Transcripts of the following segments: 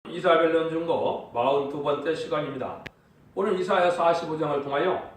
이사벨 연중거 42번째 시간입니다. 오늘 이사야 45장을 통하여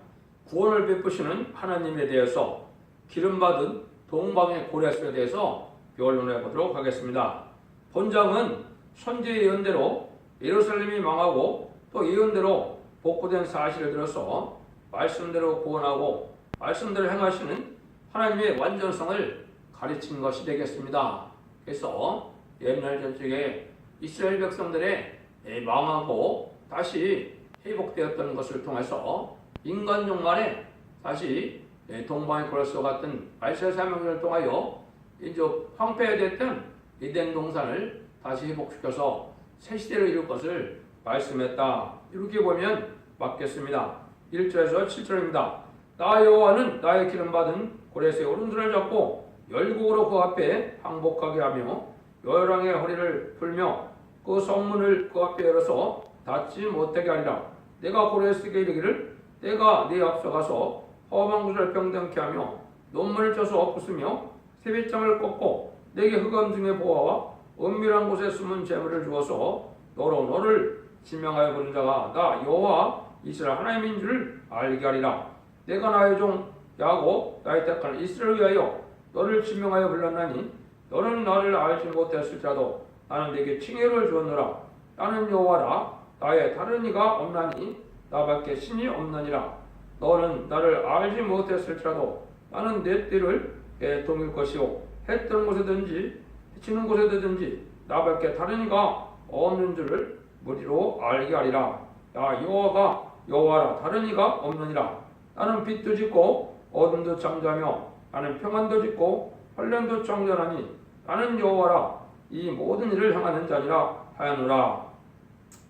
구원을 베푸시는 하나님에 대해서 기름받은 동방의 고레스에 대해서 변론해 보도록 하겠습니다. 본장은 선지의 예언대로 예루살렘이 망하고 또 예언대로 복구된 사실을 들어서 말씀대로 구원하고 말씀대로 행하시는 하나님의 완전성을 가르친 것이 되겠습니다. 그래서 옛날 전적에 이스라엘 백성들의 망하고 다시 회복되었던 것을 통해서 인간 종말에 다시 동방의 고레스와 같은 말세 사명을 통하여 이제 황폐됐던 에덴 동산을 다시 회복시켜서 새 시대를 이룰 것을 말씀했다. 이렇게 보면 맞겠습니다. 1절에서 7절입니다. 나 여호와는 나의 기름받은 고레스의 오른손을 잡고 열국으로 그 앞에 항복하게 하며 열왕의 허리를 풀며 그 성문을 그 앞에 열어서 닫지 못하게 하리라. 내가 고레스에게 이르기를 내가 네 앞서 가서 허방구를 병든케 하며 논문을 쳐서 부수며 세뱃장을 꺾고 내게 흑암 중에 보아와 은밀한 곳에 숨은 재물을 주어서 너로 너를 지명하여 부른 자가 나 여호와 이스라엘 하나님인 줄을 알게 하리라. 내가 나의 종 야곱 나의 택한 이스라엘을 위하여 너를 지명하여 불렀나니 너는 나를 알지 못했을지라도 나는 네게 칭의를 주었노라. 나는 여호와라. 나의 다른 이가 없나니 나밖에 신이 없느니라. 너는 나를 알지 못했을지라도 나는 내 띠를 동일 것이요 해 뜨는 곳에든지 비치는 곳에든지 나밖에 다른 이가 없는 줄을 무리로 알게 하리라. 야 여호와가 여호와라. 다른 이가 없느니라. 나는 빛도 짓고 어둠도 창조하며 나는 평안도 짓고 환란도 창조하니 나는 여호와라. 이 모든 일을 행하는 자니라 하였노라.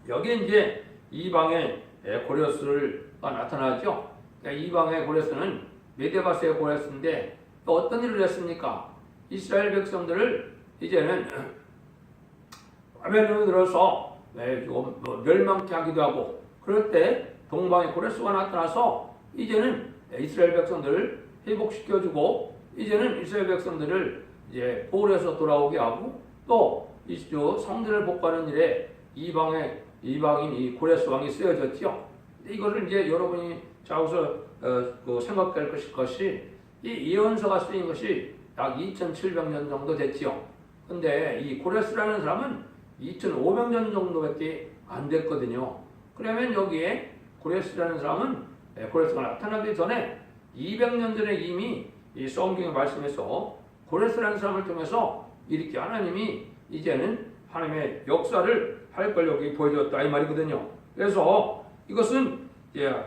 여기에 이제 이방의 고레스가 나타나죠. 이방의 고레스는 메데바스의 고레스인데 또 어떤 일을 했습니까? 이스라엘 백성들을 이제는 화면으로 들어서 멸망케 하기도 하고 그럴 때 동방의 고레스가 나타나서 이제는 이스라엘 백성들을 회복시켜주고 이제는 이스라엘 백성들을 이제 보호해서 돌아오게 하고 또 성전을 복구하는 일에 이방인 이 고레스 왕이 쓰여졌죠. 이거를 이제 여러분이 자고서 생각할 것이 이 예언서가 쓰인 것이 약 2,700년 정도 됐지요. 근데 이 고레스라는 사람은 2,500년 정도밖에 안 됐거든요. 그러면 여기에 고레스라는 사람은 고레스가 나타나기 전에 200년 전에 이미 이 성경의 말씀에서 고레스라는 사람을 통해서 이렇게 하나님이 이제는 하나님의 역사를 할 걸 여기 보여줬다 이 말이거든요. 그래서 이것은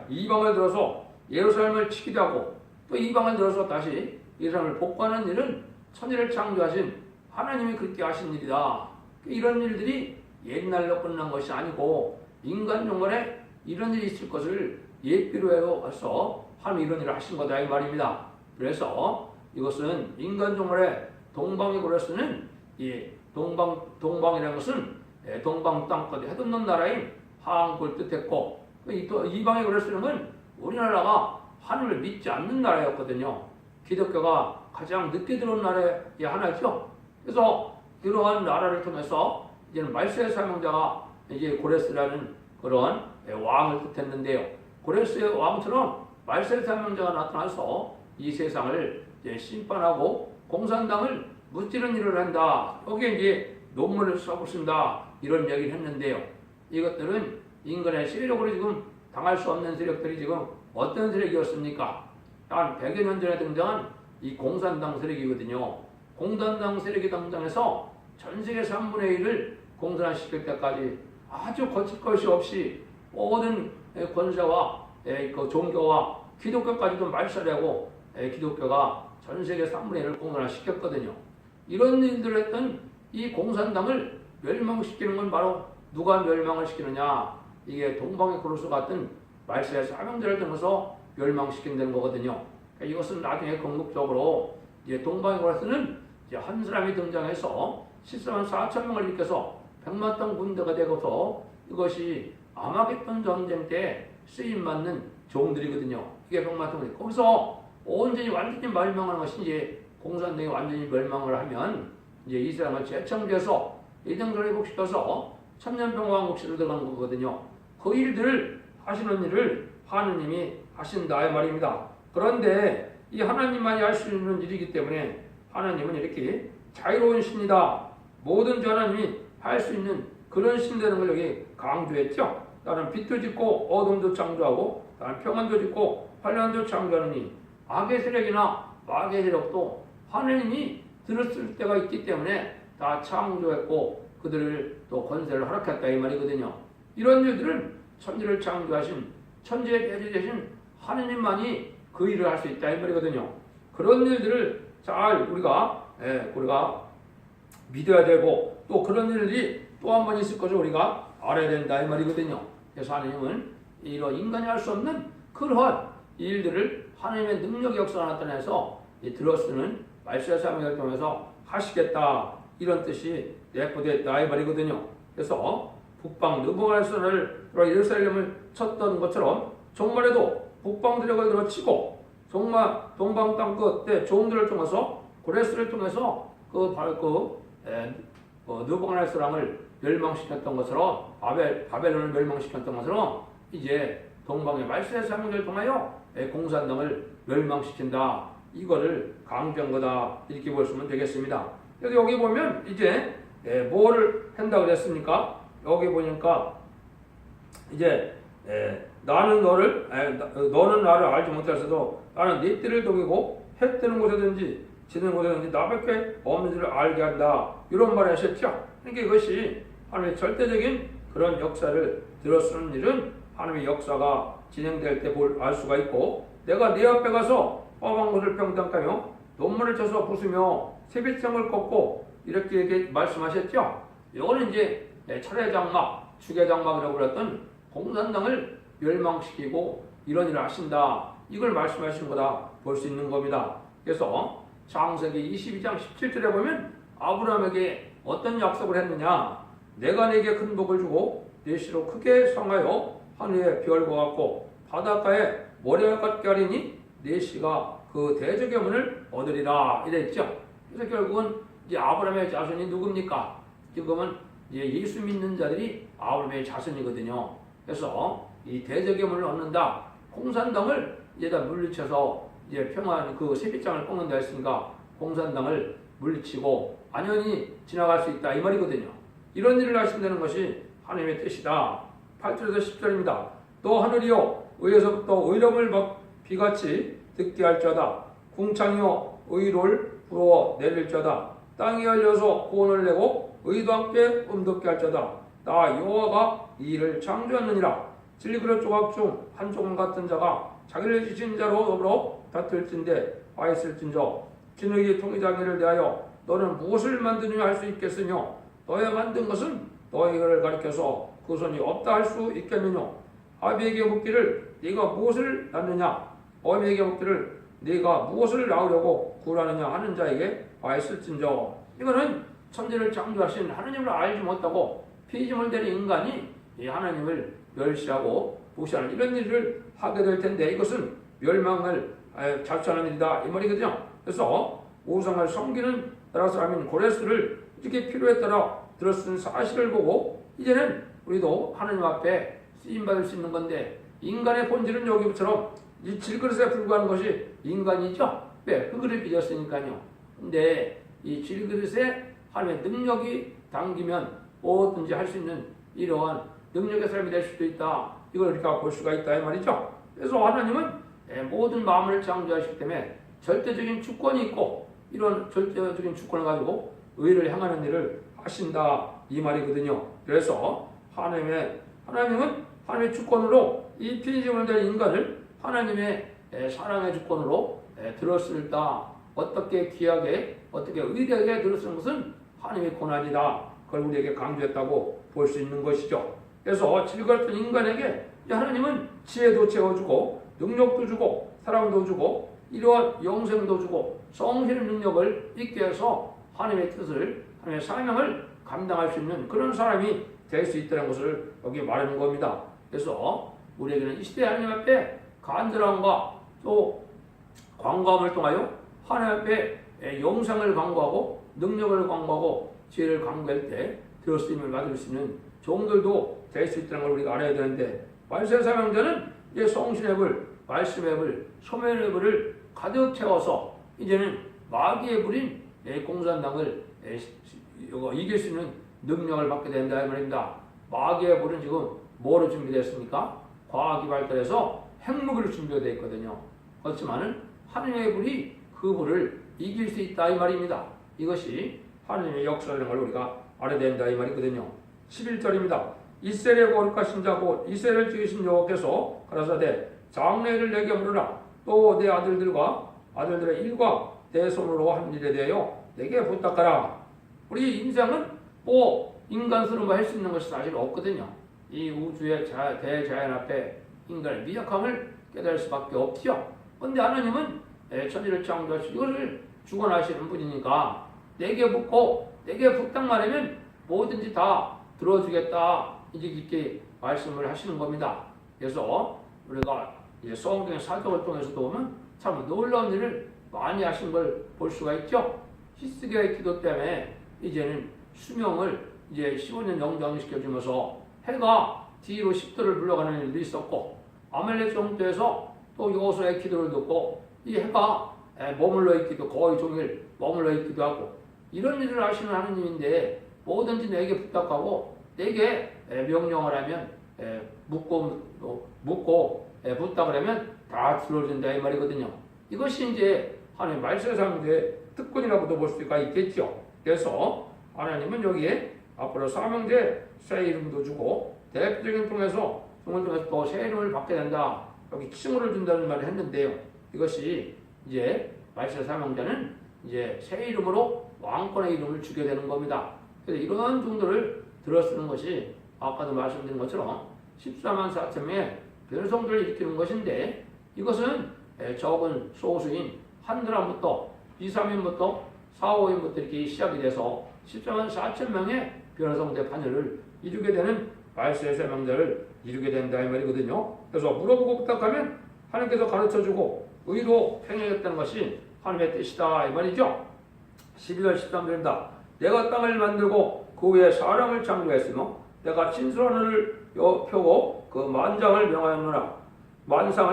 이방을 들어서 예루살렘을 치기도 하고 또 이방을 들어서 다시 예루살렘을 복구하는 일은 천지를 창조하신 하나님이 그렇게 하신 일이다. 이런 일들이 옛날로 끝난 것이 아니고 인간 종말에 이런 일이 있을 것을 예비로 해서 하나님이 이런 일을 하신 거다 이 말입니다. 그래서 이것은 인간 종말에 동방의 고레스는 이 동방이라는 것은 동방 땅까지 해돋는 나라인 하한국을 뜻했고 이방의 고레스는 우리나라가 하나님을 믿지 않는 나라였거든요. 기독교가 가장 늦게 들어온 나라의 하나죠. 그래서 이러한 나라를 통해서 이제는 말세의 사명자가 이제 고레스라는 그런 왕을 뜻했는데요. 고레스의 왕처럼 말세의 사명자가 나타나서 이 세상을 심판하고 공산당을 무찌르는 일을 한다. 여기에 이제 논문을 써붙인다. 이런 얘기를 했는데요. 이것들은 인간의 세력으로 지금 당할 수 없는 세력들이 지금 어떤 세력이었습니까? 한 100여 년 전에 등장한 이 공산당 세력이거든요. 공산당 세력이 등장해서 전 세계 3분의 1을 공산화시킬 때까지 아주 거칠 것이 없이 모든 권세와 그 종교와 기독교까지도 말살하고 기독교가 전 세계 3분의 1을 공산화시켰거든요. 이런 일들을 했던 이 공산당을 멸망시키는 건 바로 누가 멸망을 시키느냐? 이게 동방의 고레스 같은 말세의 사명자를 통해서 멸망시킨다는 거거든요. 그러니까 이것은 나중에 궁극적으로 이제 동방의 고레스는 이제 한 사람이 등장해서 14만 4천 명을 일으켜서 100만 당 군대가 되고서 이것이 아마겟돈 전쟁 때 쓰임받는 종들이거든요. 이게 100만 당 군대. 거기서 온전히 완전히 멸망하는 것이 이제 공산당이 완전히 멸망을 하면 이제 이스라엘을 재창조해서 이등을 회복시켜서 천년평화국시로 들어간 거거든요. 그 일들을 하시는 일을 하느님이 하신다 이 말입니다. 그런데 이 하나님만이 할 수 있는 일이기 때문에 하나님은 이렇게 자유로운 신이다. 뭐든지 하나님이 할 수 있는 그런 신되는 걸 여기 강조했죠. 나는 빛도 짓고 어둠도 창조하고 나는 평안도 짓고 환란도 창조하느니 악의 세력이나 마귀의 세력도 하나님이 들었을 때가 있기 때문에 다 창조했고 그들을 또 권세를 허락했다 이 말이거든요. 이런 일들은 천지를 창조하신 천지의 대주 되신 하나님만이 그 일을 할 수 있다 이 말이거든요. 그런 일들을 잘 우리가 믿어야 되고 또 그런 일이 또 한 번 있을 것을 우리가 알아야 된다 이 말이거든요. 그래서 하나님은 이런 인간이 할 수 없는 그러한 일들을 하나님의 능력의 역사를 나타내서 들어쓰는 말씀의 사명을 통해서 하시겠다 이런 뜻이 내포되었다 이 말이거든요. 그래서 북방 느부갓네살을 예루살렘을 쳤던 것처럼 정말에도 북방 세력을 들어치고 정말 동방 땅 끝에 종들을 통해서 고레스를 통해서 느부갓네살 왕을 멸망시켰던 것처럼 바벨론을 멸망시켰던 것처럼 이제 동방의 말세의 사명을 통하여 공산당을 멸망시킨다. 이거를 강조한 거다. 이렇게 보시면 되겠습니다. 그래서 여기 보면 이제 뭐를 한다고 그랬습니까? 여기 보니까 이제 너는 나를 알지 못하서도 나는 네 띠를 독이고 해 뜨는 곳에든지 지는 곳에든지 나밖에 없는 줄을 알게 한다. 이런 말을 하셨죠. 그러니까 이것이 하나님의 절대적인 그런 역사를 들어쓰는 일은 하나님의 역사가 진행될 때 알 수가 있고 내가 네 앞에 가서 험한 것을 평당하며 논문을 쳐서 부수며 세빛성을 꺾고 이렇게 말씀하셨죠. 이거는 이제 철의 장막, 죽의 장막이라고 불렀던 공산당을 멸망시키고 이런 일을 하신다. 이걸 말씀하신 거다 볼 수 있는 겁니다. 그래서 창세기 22장 17절에 보면 아브라함에게 어떤 약속을 했느냐. 내가 네게 큰 복을 주고 네 씨로 크게 성하여 하늘의 별과 같고 바닷가에 모래와 같게 하리니 네 씨가 그 대적의 문을 얻으리라 이랬죠. 그래서 결국은 이제 아브라함의 자손이 누굽니까? 지금은 이제 예수 믿는 자들이 아브라함의 자손이거든요. 그래서 이 대적의 문을 얻는다. 공산당을 이제다 물리쳐서 이제 평안 그 세빛장을 꺾는다 했으니까 공산당을 물리치고 안연히 지나갈 수 있다 이 말이거든요. 이런 일을 하신다는 것이 하나님의 뜻이다. 8절에서 10절입니다. 또 하늘이여 의에서부터 의롭을 비같이 듣게 할지어다. 궁창이여 의를 부어 내릴 자다. 땅이 열려서 구원을 내고 의도 함께 음돋게 할지어다. 나 여호와가 이 일을 창조하느니라. 진리그릇 조각 중 한 조각 같은 자가 자기를 지신 자로 더불어 다툴진대 화했을진저 진흙이 통이장이를 대하여 너는 무엇을 만드느냐 할 수 있겠으며 너의 만든 것은 너희를 가리켜서 그 손이 없다 할 수 있겠느냐. 아비에게 묻기를 네가 무엇을 낳느냐 어미에게 묻기를 네가 무엇을 낳으려고 구하느냐 하는 자에게 화했을진저. 이거는 천지를 창조하신 하나님을 알지 못하고 피임을 대는 인간이 이 하나님을 멸시하고 무시하는 이런 일을 하게 될 텐데 이것은 멸망을 자초하는 일이다 이 말이거든요. 그래서 우상을 섬기는 나라 사람인 고레스를 이렇게 필요에 따라 들어쓴 사실을 보고 이제는 우리도 하나님 앞에 쓰임받을 수 있는 건데 인간의 본질은 여기처럼 이 질그릇에 불과한 것이 인간이죠. 왜? 그 그릇 빚었으니까요. 근데 이 질그릇에 하나님의 능력이 담기면 뭐든지 할 수 있는 이러한 능력의 사람이 될 수도 있다. 이걸 우리가 볼 수가 있다 이 말이죠. 그래서 하나님은 모든 마음을 창조하시기 때문에 절대적인 주권이 있고 이런 절대적인 주권을 가지고 의를 향하는 일을 하신다 이 말이거든요. 그래서 하나님은 하나님의 주권으로 이 피임을 된 인간을 하나님의 사랑의 주권으로 들었을다. 어떻게 귀하게 어떻게 의대하게 들었을 것은 하나님의 고난이다. 그걸 우리에게 강조했다고 볼 수 있는 것이죠. 그래서 질거했던 인간에게 하나님은 지혜도 채워주고 능력도 주고 사랑도 주고 이러한 영생도 주고 성실의 능력을 있게 해서 하나님의 뜻을 하나님의 사명을 감당할 수 있는 그런 사람이 될 수 있다는 것을 여기 말하는 겁니다. 그래서 우리에게는 이 시대 하나님 앞에 간절함과 또 광고함을 통하여 하나님 앞에 영생을 광고하고 능력을 광고하고 지혜를 광고할 때 들었음을 받을 수 있는 종들도 될 수 있다는 걸 우리가 알아야 되는데, 말세 사명자는 이제 성신의 불, 말씀의 불, 소명의 불을 가득 채워서 이제는 마귀의 불인 공산당을 이길 수 있는 능력을 받게 된다 이 말입니다. 마귀의 불은 지금 뭐로 준비됐습니까? 과학이 발달해서 핵무기를 준비가 되어 있거든요. 그렇지만은 하느님의 불이 그 불을 이길 수 있다 이 말입니다. 이것이 하느님의 역사라는 걸 우리가 알아야 된다 이 말이거든요. 11절입니다. 이스라엘의 거룩하신 자고 이스라엘을 지으신 여호와께서 가라사대 장래를 내게 물으라. 또 내 아들들과 아들들의 일과 내 손으로 한 일에 대하여 내게 부탁하라. 우리 인생은 인간스러운 거 할 수 있는 것이 사실 없거든요. 이 우주의 대자연 앞에 인간의 미약함을 깨달을 수밖에 없지요. 그런데 하나님은 천지를 창조하시고 이것을 주관하시는 분이니까 내게 묻고 내게 부탁만 하면 뭐든지 다 들어주겠다 이렇게 말씀을 하시는 겁니다. 그래서 우리가 이제 성경의 사적을 통해서도 보면 참 놀라운 일을 많이 하신 걸 볼 수가 있죠. 히스기야의 기도 때문에 이제는 수명을 이제 15년 연장시켜주면서 해가 뒤로 10도를 물러가는 일도 있었고, 아멜렉 정도에서 또 여호수아의 기도를 듣고 이 해가 머물러 있기도, 거의 종일 머물러 있기도 하고, 이런 일을 하시는 하느님인데 뭐든지 내게 부탁하고 내게 명령을 하면 묻고 부탁을 하면 다 들어준다 이 말이거든요. 이것이 이제 하나님 말세상의 특권이라고도 볼 수가 있겠죠. 그래서 하나님은 여기에 앞으로 사명제 새 이름도 주고 대표적인 통해서 또 새 이름을 받게 된다. 여기 칭호를 준다는 말을 했는데요. 이것이 이제 말세 사명자는 이제 새 이름으로 왕권의 이름을 주게 되는 겁니다. 그래서 이러한 정도를 들어쓰는 것이 아까도 말씀드린 것처럼 14만 4천 명의 변성들을 일으키는 것인데, 이것은 적은 소수인 한드람부터 2, 3인부터 4, 5인부터 이렇게 시작이 돼서 14만 4천 명의 변성대 판열을 이루게 되는 말세의 세명자를 이루게 된다 이 말이거든요. 그래서 물어보고 부탁하면 하나님께서 가르쳐주고 의로 행하겠다는 것이 하나님의 뜻이다 이 말이죠. 12절 13절입니다. 내가 땅을 만들고 그 위에 사람을 창조했으며 내가 진술한 하늘을 펴고 그 만상을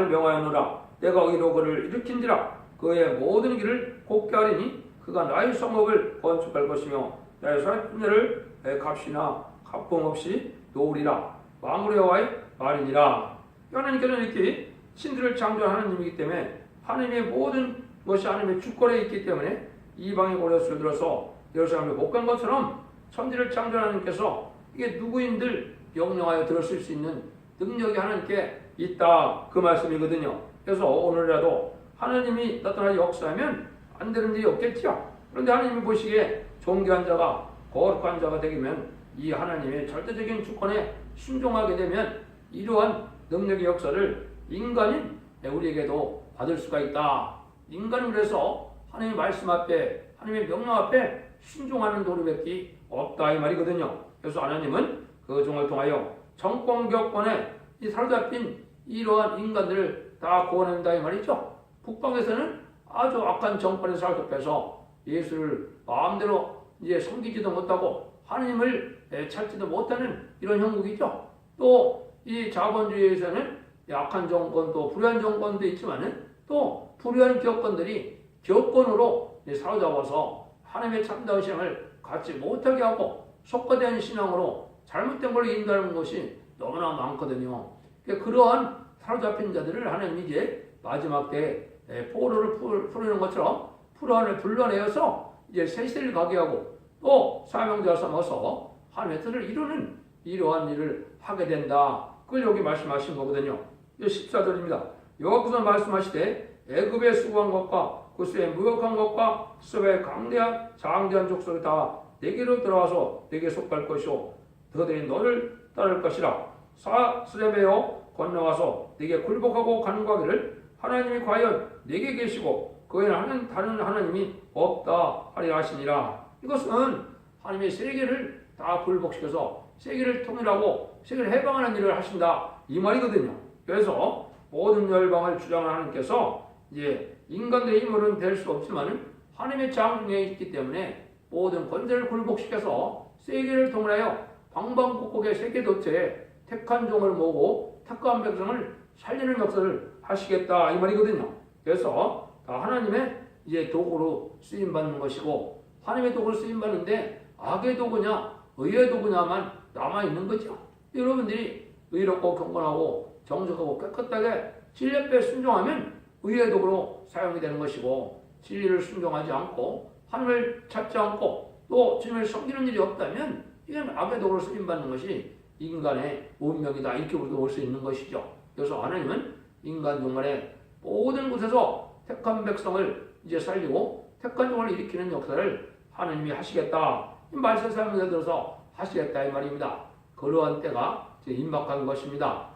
명하였노라. 내가 의로 그를 일으킨지라. 그의 모든 길을 곱게 하리니 그가 나의 성읍을 건축할 것이며 나의 사람들을 값이나 값공 없이 놓으리라. 만물의 여호와의 말이니라. 하나님께서는 이렇게 신들을 창조한 하나님이기 때문에 하나님의 모든 것이 하나님의 주권에 있기 때문에 이방의 고려수를 들어서 예루살렘에 못 간 것처럼 천지를 창조한 하나님께서 이게 누구인들 명령하여 들었을 수 있는 능력이 하나님께 있다 그 말씀이거든요. 그래서 오늘이라도 하나님이 나타나 역사하면 안 되는 일이 없겠죠. 그런데 하나님이 보시기에 존귀한 자가 거룩한 자가 되면 이 하나님의 절대적인 주권에 순종하게 되면 이러한 능력의 역사를 인간인 우리에게도 받을 수가 있다. 인간은 그래서 하나님의 말씀 앞에, 하나님의 명령 앞에 순종하는 도리밖에 없다 이 말이거든요. 그래서 하나님은 그 종을 통하여 정권 격권에 이 사로잡힌 이러한 인간들을 다 구원한다 이 말이죠. 북방에서는 아주 악한 정권에 사로잡혀서 예수를 마음대로 이제 섬기지도 못하고 하나님을 찾지도 못하는 이런 형국이죠. 또 이 자본주의에서는 악한 정권도 불의한 정권도 있지만은 또 불의한 기업권들이 기업권으로 사로잡아서 하나님의 참다운 신앙을 갖지 못하게 하고 속과된 신앙으로 잘못된 걸로 인도하는 것이 너무나 많거든요. 그러한 사로잡힌 자들을 하나님이 이제 마지막 때 포로를 풀어내는 것처럼 풀어내 불러내어서 이제 새 시대를 가게 하고 또 사명자 삼아서 하나님의 뜻을 이루는 이러한 일을 하게 된다. 그걸 여기 말씀하신 거거든요. 14절입니다. 여호와께서 말씀하시되 애굽의 수고한 것과 구스의 무역한 것과 습의 강대한 장대한 족속이 다 내게로 들어와서 내게 속할 것이요 그들이 너를 따를 것이라. 사스레베어 건너와서 내게 굴복하고 간구하기를 하나님이 과연 내게 계시고 그에는 다른 하나님이 없다 하리 하시니라. 이것은 하나님의 세계를 다 굴복시켜서 세계를 통일하고 세계를 해방하는 일을 하신다 이 말이거든요. 그래서 모든 열방을 주장하는 하나님께서 이제 인간들의 힘으로는 될 수 없지만 하나님의 장중에 있기 때문에 모든 권세를 굴복시켜서 세계를 통일하여 방방곡곡의 세계도처에 택한 종을 모으고 택한 백성을 살리는 역사를 하시겠다 이 말이거든요. 그래서 다 하나님의 이제 도구로 쓰임 받는 것이고, 하나님의 도구로 쓰임 받는데 악의 도구냐 의의 도구냐만 남아 있는 거죠. 여러분들이 의롭고 경건하고 정직하고 깨끗하게 진리 앞에 순종하면 의의 도구로 사용이 되는 것이고, 진리를 순종하지 않고 하나님을 찾지 않고 또 주님을 섬기는 일이 없다면 이건 악의 도구로 쓰임 받는 것이 인간의 운명이다 이렇게 우리가 볼 수 있는 것이죠. 그래서 하나님은 인간 종말의 모든 곳에서 택한 백성을 이제 살리고 택한 종을 일으키는 역사를 하나님이 하시겠다. 이 말씀 사용에 들어서 하시겠다 이 말입니다. 그러한 때가 이제 임박한 것입니다.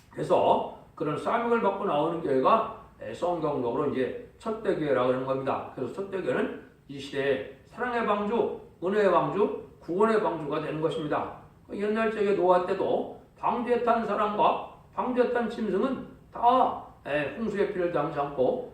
그래서 그런 사명을 받고 나오는 교회가 성경적으로 이제 첫대 교회라고 하는 겁니다. 그래서 첫대 교회는 이 시대에 사랑의 방주, 은혜의 방주, 구원의 방주가 되는 것입니다. 옛날 적에 노아 때도 방주에 탄 사람과 방주에 탄 짐승은 다 홍수의 피를 당치 않고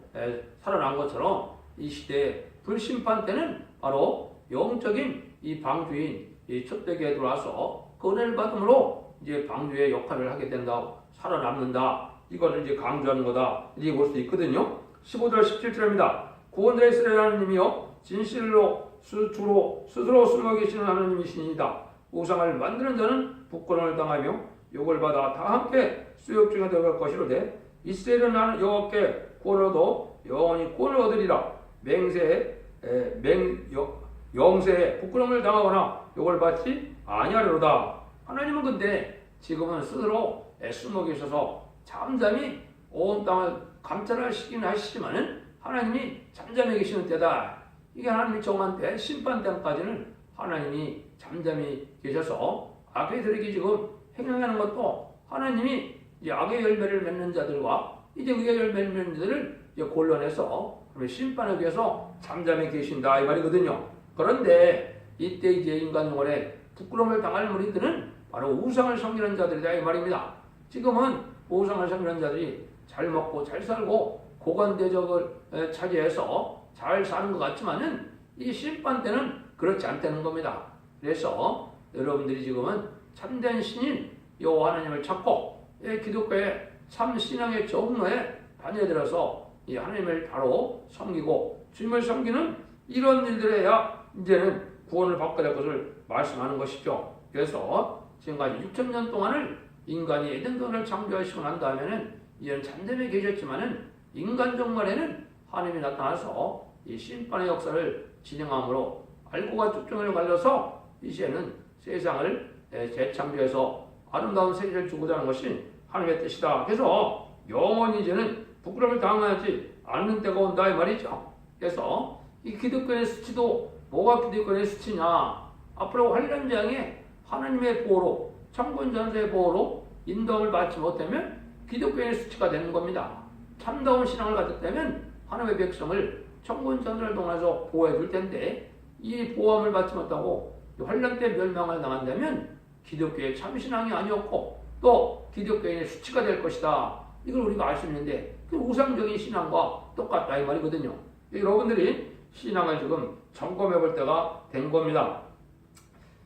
살아난 것처럼 이 시대의 불심판 때는 바로 영적인 이 방주인 이 첫대교에 들어와서 그 은혜를 받음으로 이제 방주의 역할을 하게 된다, 살아남는다. 이거를 이제 강조하는 거다. 이렇게 볼 수 있거든요. 15절 17절입니다. 구원자 이스라엘 하나님이여 진실로 스스로 숨어 계시는 하나님이시니이다. 우상을 만드는 자는 부끄러움을 당하며 욕을 받아 다 함께 수욕 중에 들어갈 것이로되 이스라엘은 여호와께 구원을 얻어 영원히 구원을 얻으리라. 영세에 부끄러움을 당하거나 욕을 받지 아니하리로다. 하나님은 근데 지금은 스스로 숨어 계셔서 잠잠히 온 땅을 감찰하시긴 하시지만은 하나님이 잠잠히 계시는 때다. 이게 하나님이 정한 때 심판 때까지는 하나님이 잠잠히 계셔서 악의 들에게 지금 행하는 것도 하나님이 이제 악의 열매를 맺는 자들과 이제 의의 열매를 맺는 자들을 이제 골라내서 심판하기 위해서 잠잠히 계신다 이 말이거든요. 그런데 이때 이제 인간 영혼에 부끄러움을 당할 무리들은 바로 우상을 섬기는 자들이다 이 말입니다. 지금은 우상을 섬기는 자들이 잘 먹고 잘 살고 고관대적을 차지해서 잘 사는 것 같지만은 이 심판 때는 그렇지 않다는 겁니다. 그래서 여러분들이 지금은 참된 신인 여호와 하나님을 찾고 기독교의 참 신앙의 정로에 다녀들어서 이 하나님을 바로 섬기고 주님을 섬기는 이런 일들에야 이제는 구원을 받게 될 것을 말씀하는 것이죠. 그래서 지금까지 6,000년 동안을 인간이 에덴동을 창조하시고 난 다음에는 이제는 잠잠히 계셨지만은 인간 종말에는 하나님이 나타나서 이 심판의 역사를 진행함으로 알고가 쭉정을 갈려서 이제는 세상을 재창조해서 아름다운 세계를 주고자 하는 것이 하나님의 뜻이다. 그래서 영원히 이제는 부끄러움을 당하지 않는 때가 온다 이 말이죠. 그래서 이 기득권의 수치도 뭐가 기득권의 수치냐? 앞으로 환란장에 하나님의 보호로 천군전사의 보호로 인도를 받지 못하면 기득권의 수치가 되는 겁니다. 참다운 신앙을 가졌다면 하나님의 백성을 천군전사를 통해서 보호해 줄 텐데 이 보호함을 받지 못하고 환란 때 멸망을 당한다면 기독교의 참신앙이 아니었고 또 기독교인의 수치가 될 것이다. 이걸 우리가 알 수 있는데 그 우상적인 신앙과 똑같다 이 말이거든요. 여러분들이 신앙을 지금 점검해 볼 때가 된 겁니다.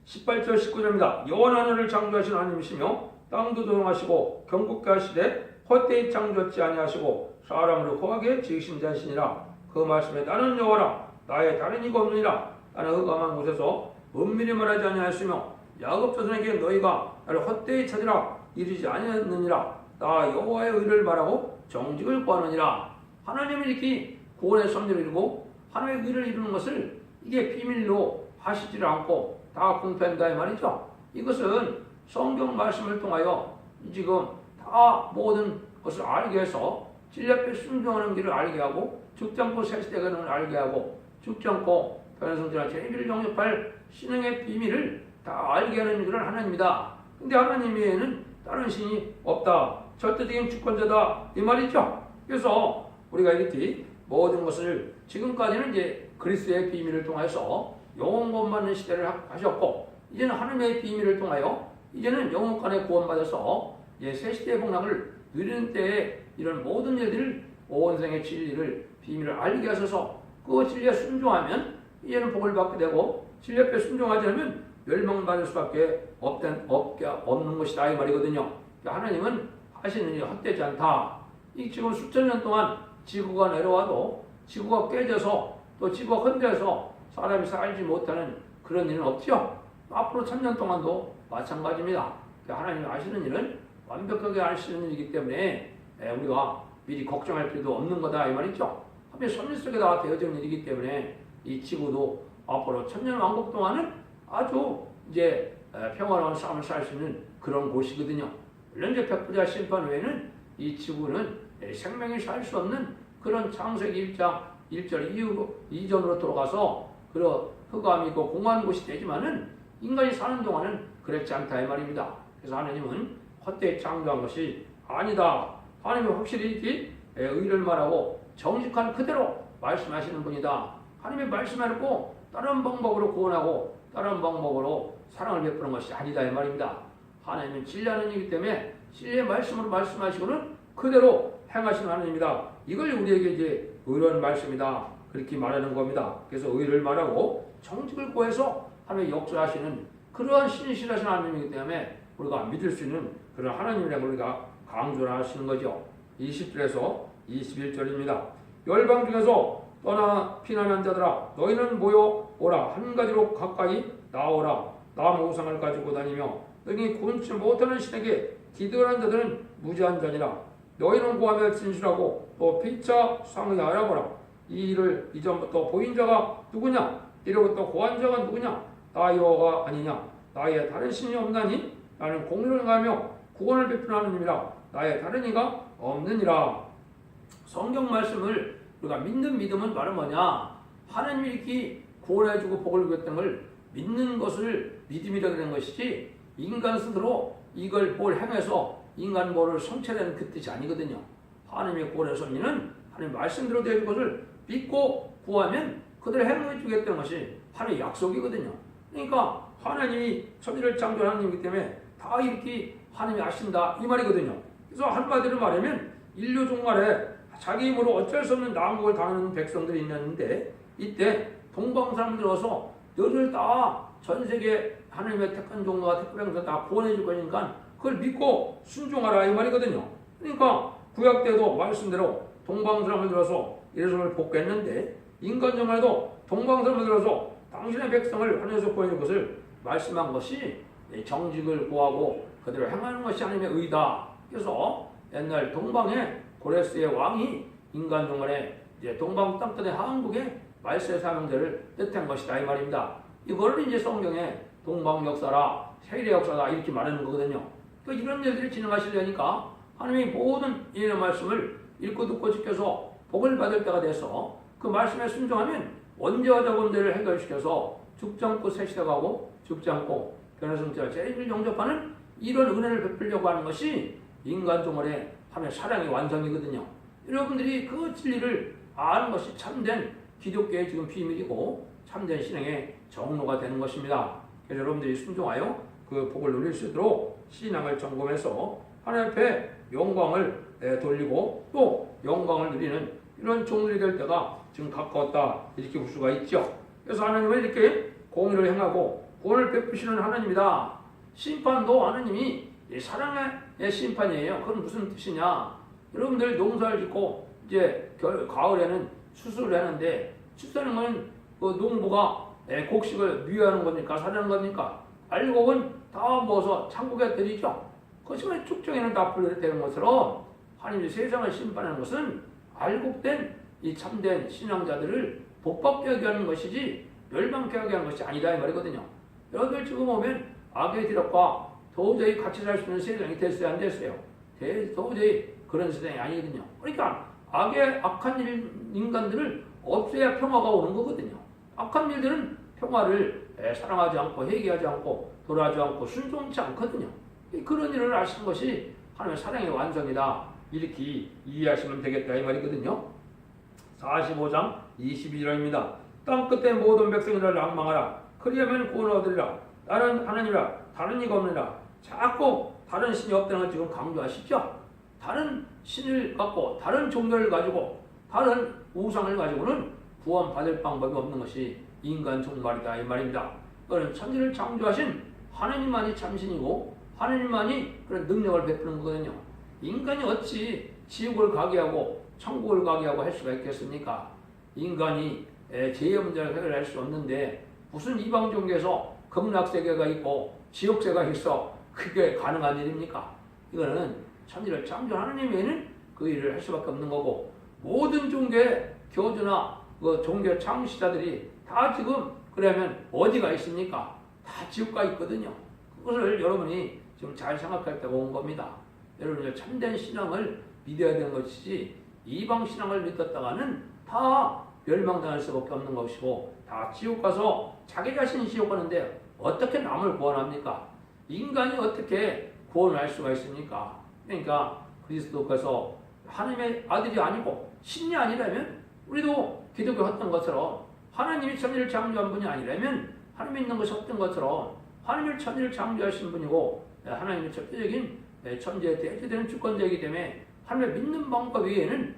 18절 19절입니다. 여호와는 하늘을 창조하신 하나님이시며 땅도 조성하시고 경국게 하시되 헛되이 창조하지 아니하시고 사람을 허하게 지으신 자시니라. 그 말씀에 나는 여호와라 나의 다른 이가 없느니라. 나는 흑암한 곳에서 은밀히 말하지 아니하였으며 야곱 자손에게 너희가 나를 헛되이 찾으라 이르지 아니하였느니라. 나 여호와의 의를 말하고 정직을 구하느니라. 하나님이 이렇게 구원의 섭리를 이루고 하나님의 의를 이루는 것을 이게 비밀로 하시지 않고 다 공표한다 이 말이죠. 이것은 성경 말씀을 통하여 지금 다 모든 것을 알게 해서 진리 앞에 순종하는 길을 알게 하고 죽지 않고 세시되는 걸 알게 하고 죽지 않고 변성전한 제1을 영접할 신앙의 비밀을 다 알게 하는 일을 하나님이다. 근데 하나님 외에는 다른 신이 없다. 절대적인 주권자다 이 말이죠. 그래서 우리가 이렇게 모든 것을 지금까지는 이제 그리스도의 비밀을 통해서 영원 구원받는 시대를 하셨고 이제는 하나님의 비밀을 통하여 이제는 영원간에 구원받아서 이제 새 시대의 복락을 누리는 때에 이런 모든 일들을 온 생의 진리를 비밀을 알게 하셔서 그 진리에 순종하면 이제는 복을 받게 되고 진리 앞에 순종하지 않으면 멸망받을 수밖에 없는 것이다 이 말이거든요. 하나님은 하시는 일이 헛되지 않다. 이 지금 수천 년 동안 지구가 내려와도 지구가 깨져서 또 지구가 흔들려서 사람이 살지 못하는 그런 일은 없죠. 앞으로 1000년 동안도 마찬가지입니다. 하나님이 하시는 일은 완벽하게 하시는 일이기 때문에 우리가 미리 걱정할 필요도 없는 거다 이 말이죠. 하필 섭리 속에다 되어진 일이기 때문에 이 지구도 앞으로 1000년 왕국 동안은 아주 이제 평화로운 삶을 살 수 있는 그런 곳이거든요. 물론 이제 백부자 심판 외에는 이 지구는 생명이 살 수 없는 그런 창세기 1장 1절 이전으로 돌아가서 그런 흑암이고 공허한 곳이 되지만은 인간이 사는 동안은 그렇지 않다 이 말입니다. 그래서 하나님은 헛되이 창조한 것이 아니다. 하나님이 확실히 이렇게 의를 말하고 정직한 그대로 말씀하시는 분이다. 하나님이 말씀해놓고 다른 방법으로 구원하고 다른 방법으로 사랑을 베푸는 것이 아니다 이 말입니다. 하나님은 진리하는 이기 때문에 진리의 말씀으로 말씀하시고는 그대로 행하시는 하나님입니다. 이걸 우리에게 이제 의로운 말씀이다 그렇게 말하는 겁니다. 그래서 의를 말하고 정직을 구해서 하나님의 역사하시는 그러한 신실하신 하나님이기 때문에 우리가 믿을 수 있는 그런 하나님이라고 우리가 강조를 하시는 거죠. 20절에서 21절입니다. 열방 중에서 떠나 피난한 자들아 너희는 모여 오라. 한 가지로 가까이 나오라. 나무 우상을 가지고 다니며 너희 군치 못하는 신에게 기도하는 자들은 무지한 자니라. 너희는 구하며 진실하고 또 피차 상의 알아보라. 이 일을 이전부터 보인 자가 누구냐? 이로부터 고한 자가 누구냐? 나 여호와가 아니냐? 나의 다른 신이 없나니? 나는 공의를 행하며 구원을 베푸는 하느님이라. 나의 다른 이가 없느니라. 성경 말씀을 우리가 믿는 믿음은 바로 뭐냐? 하나님이 이렇게 구원해주고 복을 주겠다는 걸 믿는 것을 믿음이라고 하는 것이지 인간 스스로 이걸 뭘 행해서 인간 뭐를 성취하는 그 뜻이 아니거든요. 하나님의 구원의 섭리는 하나님 말씀대로 되는 것을 믿고 구하면 그대로 행해 주겠다는 것이 하나님의 약속이거든요. 그러니까 하나님이 섭리를 창조한 하나님이기 때문에 다 이렇게 하나님이 아신다 이 말이거든요. 그래서 한마디로 말하면 인류 종말에 자기 힘으로 어쩔 수 없는 난국을 당하는 백성들이 있는데 이때 동방 사람들이 와서 너희들 다 전 세계 하나님의 택한 종과 택배병사 다 구원해 줄 거니까 그걸 믿고 순종하라 이 말이거든요. 그러니까 구약 때도 말씀대로 동방 사람을 들어서 예수를 복했는데 인간 정말도 동방 사람을 들어서 당신의 백성을 하늘에서 구해줄 것을 말씀한 것이 정직을 구하고 그대로 행하는 것이 하나님의 의다. 그래서 옛날 동방의 고레스의 왕이 인간 종말에 이제 동방 땅끝의 한국의 말세의 사명제를 뜻한 것이다 이 말입니다. 이거를 이제 성경에 동방 역사라 세일의 역사다 이렇게 말하는 거거든요. 그러니까 이런 일들이 진행하시려니까 하나님이 모든 이의 말씀을 읽고 듣고 지켜서 복을 받을 때가 돼서 그 말씀에 순종하면 원죄와 자본들을 해결시켜서 죽지 않고 세시되가고 죽지 않고 변화성자를 제일 영접하는 이런 은혜를 베풀려고 하는 것이 인간 종말의 하나님의 사랑의 완성이거든요. 여러분들이 그 진리를 아는 것이 참된 기독교의 지금 비밀이고 참된 신앙의 정로가 되는 것입니다. 그래서 여러분들이 순종하여 그 복을 누릴 수 있도록 신앙을 점검해서 하나님 앞에 영광을 돌리고 또 영광을 누리는 이런 종들이 될 때가 지금 가까웠다 이렇게 볼 수가 있죠. 그래서 하나님은 이렇게 공의를 행하고 구원을 베푸시는 하나님이다. 심판도 하나님이 사랑의 심판이에요. 그건 무슨 뜻이냐? 여러분들 농사를 짓고 이제 가을에는 추수를 하는데 추수하는 건 그 농부가 곡식을 미화하는 겁니까? 사려는 겁니까? 알곡은 다 모아서 창고에 들이죠. 그것이 축정에는 다 분리되는 것처럼 하나님이 세상을 심판하는 것은 알곡된 이 참된 신앙자들을 복받게 하게 하는 것이지 멸망케 하게 하는 것이 아니다 이 말이거든요. 여러분들 지금 보면 악의 기력과 도저히 같이 살 수 있는 세상이 됐어요 안 됐어요? 도저히 그런 세상이 아니거든요. 그러니까 악한 인간들을 없애야 평화가 오는 거거든요. 악한 일들은 평화를 사랑하지 않고 회개하지 않고 돌아가지 않고 순종치 않거든요. 그런 일을 하시는 것이 하나님의 사랑의 완성이다. 이렇게 이해하시면 되겠다 이 말이거든요. 45장 22절입니다. 땅끝의 모든 백성이라 락망하라. 그리하면 구원을 얻으리라. 나는 하나님이라 다른 이가 없느니라. 자꾸 다른 신이 없다는 걸 지금 강조하시죠. 다른 신을 갖고 다른 종교를 가지고 다른 우상을 가지고는 구원받을 방법이 없는 것이 인간 종말이다 이 말입니다. 그는 천지를 창조하신 하느님만이 참신이고 하느님만이 그런 능력을 베푸는 거거든요. 인간이 어찌 지옥을 가게 하고 천국을 가게 하고 할 수가 있겠습니까? 인간이 죄의 문제를 해결할 수 없는데 무슨 이방 종교에서 극락세계가 있고 지옥세가 있어 그게 가능한 일입니까? 이거는 천지를 창조하는 하느님 외에는 그 일을 할 수밖에 없는 거고, 모든 종교의 교주나 그 종교 창시자들이 다 지금 그러면 어디가 있습니까? 다 지옥가 있거든요. 그것을 여러분이 지금 잘 생각할 때가 온 겁니다. 여러분이 참된 신앙을 믿어야 되는 것이지 이방 신앙을 믿었다가는 다 멸망당할 수밖에 없는 것이고 다 지옥 가서 자기 자신이 지옥 가는데 어떻게 남을 구원합니까? 인간이 어떻게 구원할 수가 있습니까? 그러니까 그리스도께서 하나님의 아들이 아니고 신이 아니라면 우리도 기독교 했던 것처럼 하나님이 천지를 창조한 분이 아니라면 하나님이 있는 것이 없던 것처럼 하나님이 천지를 창조하신 분이고 하나님의 절대적인 천지의 대체되는 주권자이기 때문에 하나님을 믿는 방법 외에는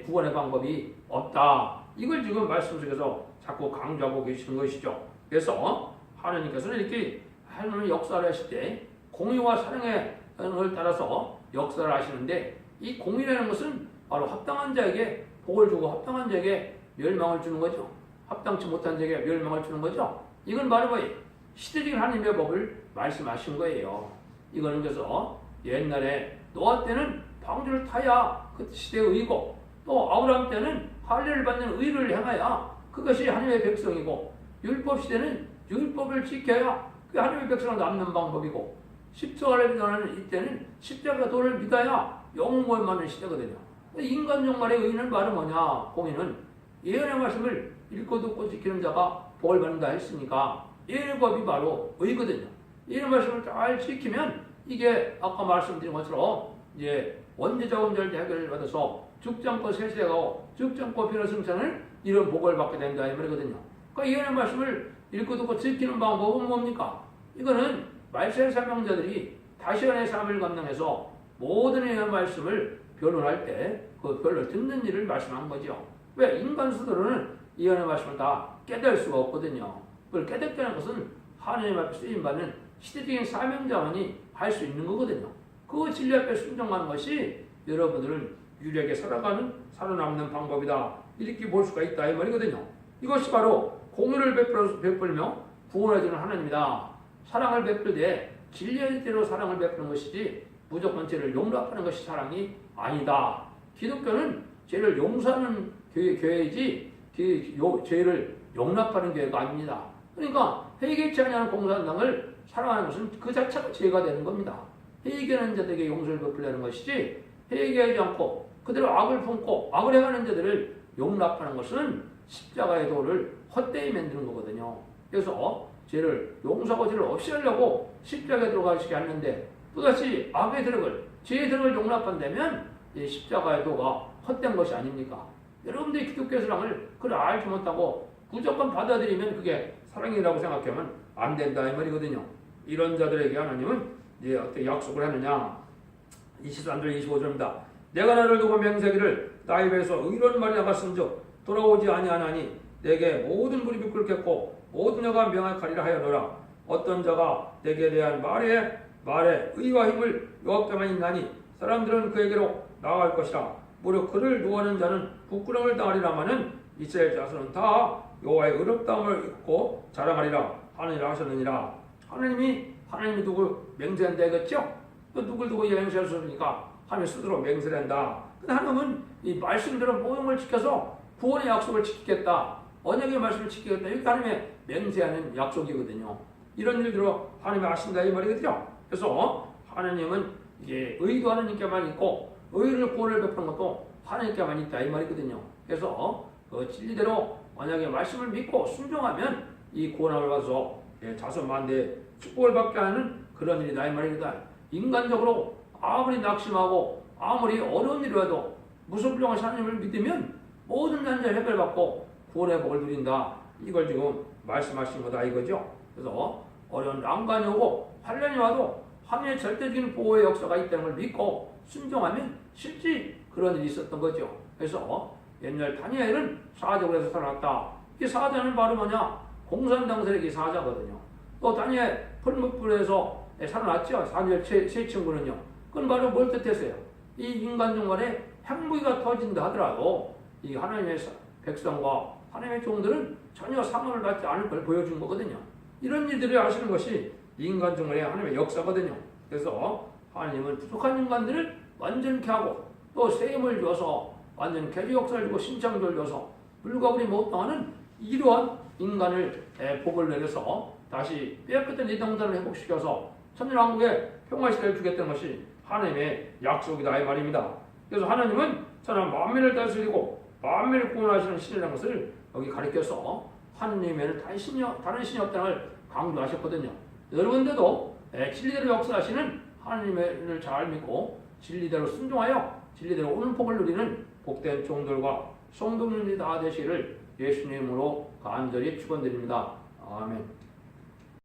구원의 방법이 없다. 이걸 지금 말씀 속에서 자꾸 강조하고 계시는 것이죠. 그래서 하나님께서는 이렇게 하나님의 역사를 하실 때 공의와 사랑의 을 따라서 역사를 하시는데 이 공의라는 것은 바로 합당한 자에게 복을 주고 합당한 자에게 멸망을 주는 거죠. 합당치 못한 자에게 멸망을 주는 거죠. 이건 바로 뭐예요? 시대적인 하나님의 법을 말씀하신 거예요. 이거는 그래서 옛날에 노아 때는 방주를 타야 그 시대의 의고, 또 아브라함 때는 할례를 받는 의를 행해야 그것이 하나님의 백성이고, 율법 시대는 율법을 지켜야 그 하나님의 백성을 남는 방법이고, 십자가를 믿는 이때는 십자가 도를 믿어야 영원을 받는 시대거든요. 인간 종말의 의는 바로 뭐냐? 공의는 예언의 말씀을 읽고 듣고 지키는 자가 복을 받는다 했으니까 예언의 법이 바로 의거든요. 예언의 말씀을 잘 지키면 이게 아까 말씀드린 것처럼 이제 원죄자원죄를 해결을 받아서 죽지 않고 세세하고 죽지 않고 변화 승천을 이런 복을 받게 된다 이 말이거든요. 그러니까 예언의 말씀을 읽고 듣고 지키는 방법은 뭡니까? 이거는 말세의 사명자들이 다시언의 삶을 감당해서 모든 예언의 말씀을 변론할 때 그 변론을 듣는 일을 말씀한 거죠. 왜? 인간 스스로는 예언의 말씀을 다 깨달을 수가 없거든요. 그걸 깨닫게 하는 것은 하나님 앞에 쓰임받는 시대적인 사명자만이 할 수 있는 거거든요. 그 진리 앞에 순종하는 것이 여러분들은 유일하게 살아남는 방법이다. 이렇게 볼 수가 있다 이 말이거든요. 이것이 바로 공의를 베풀며 구원해주는 하나님이다. 사랑을 베풀되 진리의 대로 사랑을 베푸는 것이지 무조건 죄를 용납하는 것이 사랑이 아니다. 기독교는 죄를 용서하는 교회이지 죄를 용납하는 교회가 아닙니다. 그러니까 회개치 아니하는 공산당을 사랑하는 것은 그 자체가 죄가 되는 겁니다. 회개하는 자들에게 용서를 베풀려는 것이지 회개하지 않고 그대로 악을 품고 악을 행하는 자들을 용납하는 것은 십자가의 도를 헛되이 만드는 거거든요. 그래서 죄를 용서하고 죄를 없이 하려고 십자가에 들어가시게 하는데 또다시 악의 드럭을 죄의 드럭을 용납한다면 십자가의 도가 헛된 것이 아닙니까? 여러분들이 기독교 사랑을 그걸 알지 못하고 무조건 받아들이면 그게 사랑이라고 생각하면 안 된다 이 말이거든요. 이런 자들에게 하나님은 이제 어떻게 약속을 하느냐? 23절 25절입니다. 내가 나를 두고 맹세기를 나 입에서 의로운 말이 나갔은즉 돌아오지 아니하나니 내게 모든 무릎이 꿇겠고 모든 여가 명확하리라 하여노라. 어떤 자가 내게 대한 말에 의와 힘을 요합게만 있나니 사람들은 그에게로 나아갈 것이라. 무릇 그를 노하는 자는 부끄러움을 당하리라마는 이스라엘 자손은 다 여호와의 의롭다함을 입고 자랑하리라 하느니라 하셨느니라. 하나님이 누굴 맹세한다 이거죠? 또 누굴 두고 맹세할 수 없으니까 하나님 스스로 맹세를 한다. 근데 하나님은 이 말씀대로 모형을 지켜서 구원의 약속을 지키겠다. 언약의 말씀을 지키겠다. 이게 하나님의 맹세하는 약속이거든요. 이런 일들로 하나님이 하신다 이 말이거든요. 그래서 하나님은 이게 의도 하나님께만 있고 의를 구원을 베푸는 것도 하나님께만 있다 이 말이거든요. 그래서 그 진리대로 언약의 말씀을 믿고 순종하면 이 구원을 받아서 자손 만대에 축복을 받게 하는 그런 일이다 이 말입니다. 인간적으로 아무리 낙심하고 아무리 어려운 일이라도 무소불량한 하나님을 믿으면 모든 난제를 해결받고 구원의 복을 누린다. 이걸 지금 말씀하신 거다 이거죠. 그래서 어려운 난관이 오고 환난이 와도 하나님의 절대적인 보호의 역사가 있다는 걸 믿고 순종하면 실제 그런 일이 있었던 거죠. 그래서 옛날 다니엘은 사자굴에서 살아났다. 이 사자는 바로 뭐냐? 공산당설의 사자거든요. 또 다니엘 풀무불에서 살아났죠. 다니엘 세 친구는요. 그건 바로 뭘 뜻했어요? 이 인간 중간에 핵무기가 터진다 하더라도 이 하나님의 백성과 하나님의 종들은 전혀 상흔을 받지 않을 걸 보여준 거거든요. 이런 일들을 하시는 것이 인간 중간의 하나님의 역사거든요. 그래서 하나님은 부족한 인간들을 완전케 하고 또 세임을 줘서 완전 개조 역사를 주고 신창조를 줘서 물과 불이 못 당하는 이러한 인간을 복을 내려서 다시 빼앗겼던 이 동산을 회복시켜서 천년왕국의 평화시대를 주겠다는 것이 하나님의 약속이다 이 말입니다. 그래서 하나님은 저는 만민을 다스리고 만민을 구원하시는 신이라는 것을 여기 가리켜서 하나님에는 다른 신이 없다는 걸 강조하셨거든요. 여러분들도 진리대로 역사하시는 하나님을 잘 믿고 진리대로 순종하여 진리대로 오는 복을 누리는 복된 종들과 성도님이 다 되시기를 예수님으로 간절히 축원드립니다. 아멘.